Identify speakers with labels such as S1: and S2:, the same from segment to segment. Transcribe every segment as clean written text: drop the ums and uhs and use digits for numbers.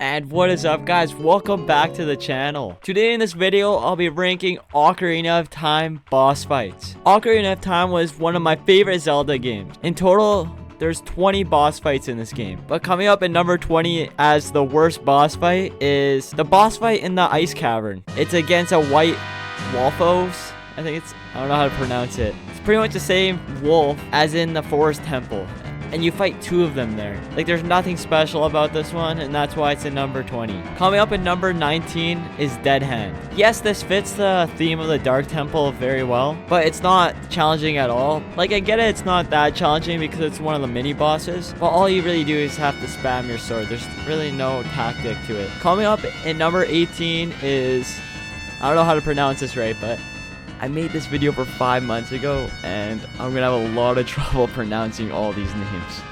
S1: And what is up, guys? Welcome back to the channel. Today in this video, I'll be ranking Ocarina of Time boss fights. Ocarina of Time was one of my favorite Zelda games. In total, there's 20 boss fights in this game. But coming up at number 20 as the worst boss fight is the boss fight in the ice cavern. It's against a white Wolfos. I don't know how to pronounce it. It's pretty much the same wolf as in the forest temple. And you fight two of them there. Like, there's nothing special about this one, and that's why it's in number 20. Coming up at number 19 is Dead Hand. Yes, this fits the theme of the Dark Temple very well, but it's not challenging at all. Like, I get it, it's not that challenging because it's one of the mini bosses, but all you really do is have to spam your sword. There's really no tactic to it. Coming up at number 18 is, I don't know how to pronounce this right, but I made this video for 5 months ago, and I'm gonna have a lot of trouble pronouncing all these names.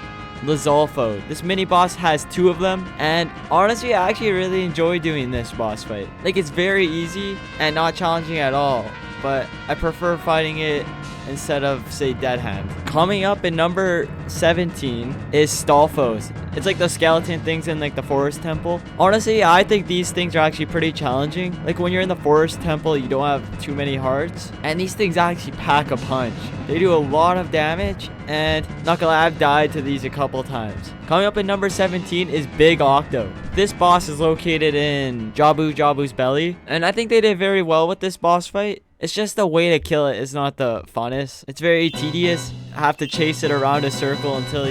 S1: Lizolfo. This mini boss has two of them, and honestly, I actually really enjoy doing this boss fight. Like, it's very easy and not challenging at all, but I prefer fighting it instead of, say, Dead Hand. Coming up in number 17 is Stalfos. It's like the skeleton things in like the forest temple. Honestly, I think these things are actually pretty challenging. Like, when you're in the forest temple, you don't have too many hearts, and these things actually pack a punch. They do a lot of damage, and not gonna lie, I've died to these a couple times. Coming up at number 17 is Big Octo. This boss is located in Jabu's belly, and I think they did very well with this boss fight. It's just the way to kill it is not the funnest. It's very tedious. Have to chase it around a circle until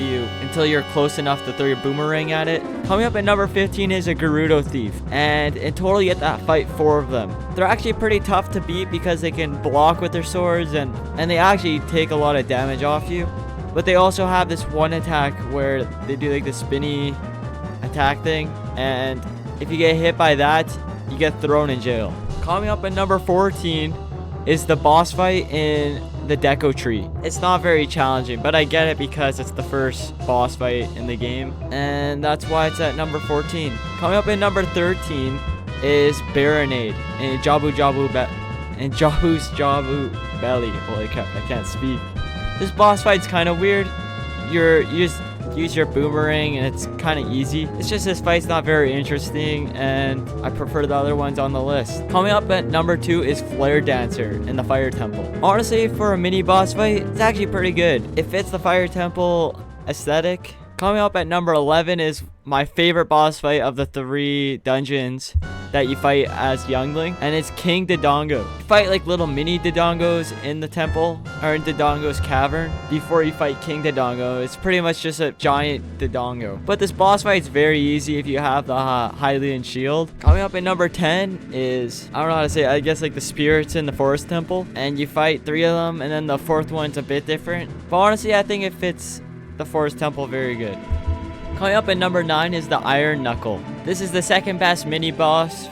S1: you're close enough to throw your boomerang at it. Coming up at number 15 is a Gerudo Thief, and in total you have to fight 4 of them. They're actually pretty tough to beat because they can block with their swords and they actually take a lot of damage off you. But they also have this one attack where they do like the spinny attack thing, and if you get hit by that, you get thrown in jail. Coming up at number 14 is the boss fight in the Deco Tree. It's not very challenging, but I get it because it's the first boss fight in the game, and that's why it's at number 14. Coming up at number 13 is Baronade in Jabu's belly. Holy crap, I can't speak. This boss fight's kind of weird. You just use your boomerang and it's kind of easy. It's just this fight's not very interesting, and I prefer the other ones on the list. Coming up at number 2 is Flare Dancer in the Fire Temple. Honestly, for a mini boss fight, it's actually pretty good. It fits the Fire Temple aesthetic. Coming up at number 11 is my favorite boss fight of the 3 dungeons that you fight as youngling, and it's King Dodongo. You fight like little mini Dodongos in the temple, or in Dodongo's cavern, before you fight King Dodongo. It's pretty much just a giant Dodongo. But this boss fight's very easy if you have the Hylian shield. Coming up at number 10 is, I don't know how to say it, I guess like the spirits in the forest temple, and you fight 3 of them, and then the 4th one's a bit different. But honestly, I think it fits the forest temple very good. Coming up at number 9 is the Iron Knuckle. This is the second best mini boss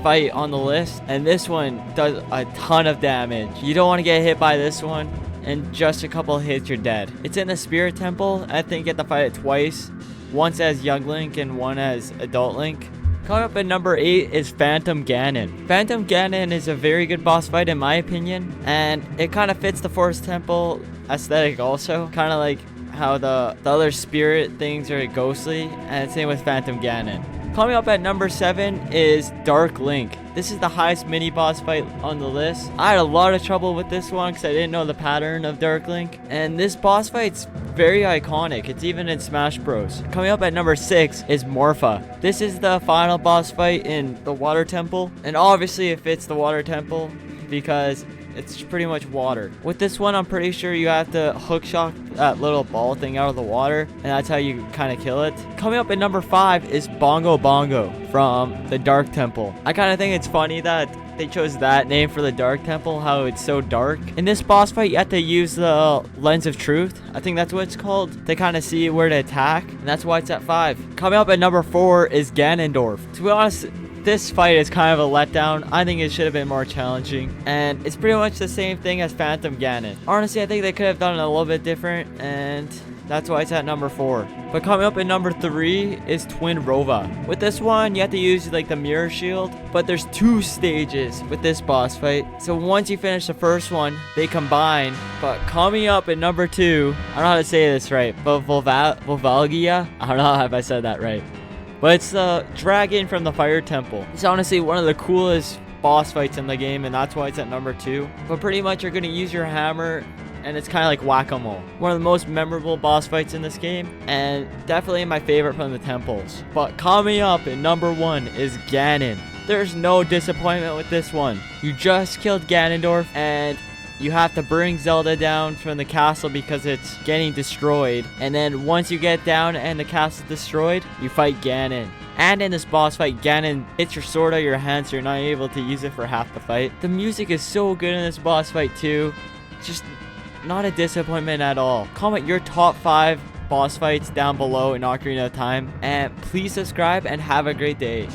S1: fight on the list, and this one does a ton of damage. You don't want to get hit by this one, and just a couple hits you're dead. It's in the Spirit Temple. I think you have to fight it twice, once as young Link and one as adult Link. Coming up at number 8 is Phantom Ganon. Phantom Ganon is a very good boss fight in my opinion, and it kind of fits the Forest Temple aesthetic also. Kind of like how the other spirit things are ghostly, and same with Phantom Ganon. Coming up at number 7 is Dark Link. This is the highest mini boss fight on the list. I had a lot of trouble with this one because I didn't know the pattern of Dark Link, and this boss fight's very iconic. It's even in Smash Bros. Coming up at number 6 is Morpha. This is the final boss fight in the Water Temple, and obviously it fits the Water Temple because it's pretty much water. With this one, I'm pretty sure you have to hookshot that little ball thing out of the water, and that's how you kind of kill it. Coming up at number 5 is Bongo Bongo from the Dark Temple. I kind of think it's funny that they chose that name for the Dark Temple, how it's so dark. In this boss fight, you have to use the Lens of Truth. I think that's what it's called, to kind of see where to attack, and that's why it's at 5. Coming up at number 4 is Ganondorf. To be honest, this fight is kind of a letdown. I think it should have been more challenging, and it's pretty much the same thing as Phantom Ganon. Honestly, I think they could have done it a little bit different, and that's why it's at number 4. But coming up at number 3 is Twin Rova. With this one, you have to use like the mirror shield, but there's 2 stages with this boss fight. So once you finish the first one, they combine. But coming up at number 2, I don't know how to say this right, but Volvalgia? I don't know if I said that right. but it's the dragon from the fire temple. It's honestly one of the coolest boss fights in the game, and that's why it's at number 2. But pretty much you're going to use your hammer, and it's kind of like whack-a-mole. One of the most memorable boss fights in this game, and definitely my favorite from the temples. But coming up in number 1 is Ganon. There's no disappointment with this one. You just killed Ganondorf, and you have to bring Zelda down from the castle because it's getting destroyed. And then once you get down and the castle's destroyed, you fight Ganon. And in this boss fight, Ganon hits your sword out of your hand, so you're not able to use it for half the fight. The music is so good in this boss fight too. Just not a disappointment at all. Comment your top 5 boss fights down below in Ocarina of Time. And please subscribe and have a great day.